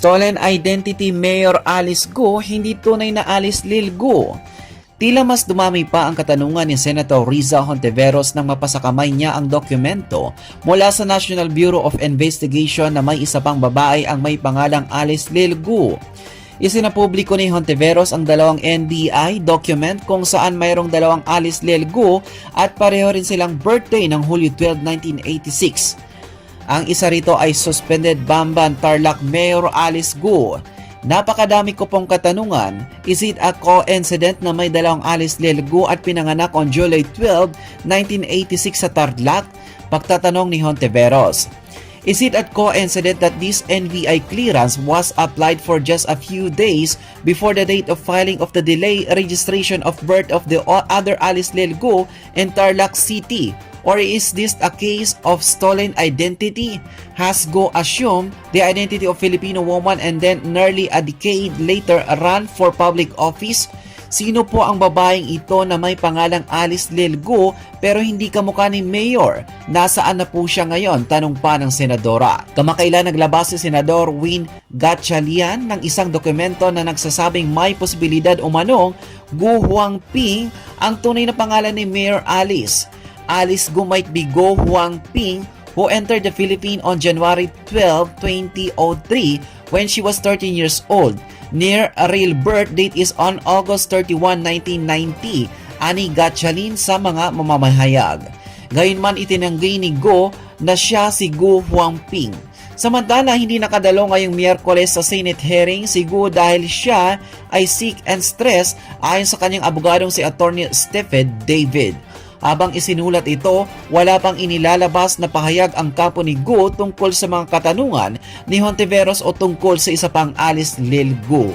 Stolen identity Mayor Alice Go, hindi tunay na Alice Lil Go. Tila mas dumami pa ang katanungan ni Senator Riza Hontiveros nang mapasakamay niya ang dokumento mula sa National Bureau of Investigation na may isa pang babae ang may pangalang Alice Lil Go. Isinapubliko ni Hontiveros ang dalawang NBI document kung saan mayroong dalawang Alice Lil Go at pareho rin silang birthday ng Hulyo 12, 1986. Ang isa rito ay suspended Bamban Tarlac Mayor Alice Go. Napakadami ko pong katanungan, is it a coincidence na may dalawang Alice Lil Go at pinanganak on July 12, 1986 sa Tarlac? Pagtatanong ni Hontiveros. Is it a coincidence that this NBI clearance was applied for just a few days before the date of filing of the delay registration of birth of the other Alice Lil Go in Tarlac City? Or is this a case of stolen identity? Has Go assumed the identity of Filipino woman and then nearly a decade later ran for public office? Sino po ang babaeng ito na may pangalang Alice Lil Go pero hindi kamukha ni Mayor? Nasaan na po siya ngayon? Tanong pa ng senadora. Kamakailan naglabas si Senador Win Gatchalian ng isang dokumento na nagsasabing may posibilidad umanong Go Huangping ang tunay na pangalan ni Mayor Alice. Alice Go might be Go Huangping, who entered the Philippines on January 12, 2003 when she was 13 years old. Near a real birth date is on August 31, 1990, ani Gatchalin sa mga mamamahayag. Gayunman itinanggi ni Go na siya si Go Huangping. Samantala, hindi nakadalo ngayong Miyerkules sa Senate hearing si Go dahil siya ay sick and stressed ayon sa kanyang abogadong si Attorney Stephen David. Habang isinulat ito, wala pang inilalabas na pahayag ang kampo ni Go tungkol sa mga katanungan ni Hontiveros o tungkol sa isa pang Alice Lil Go.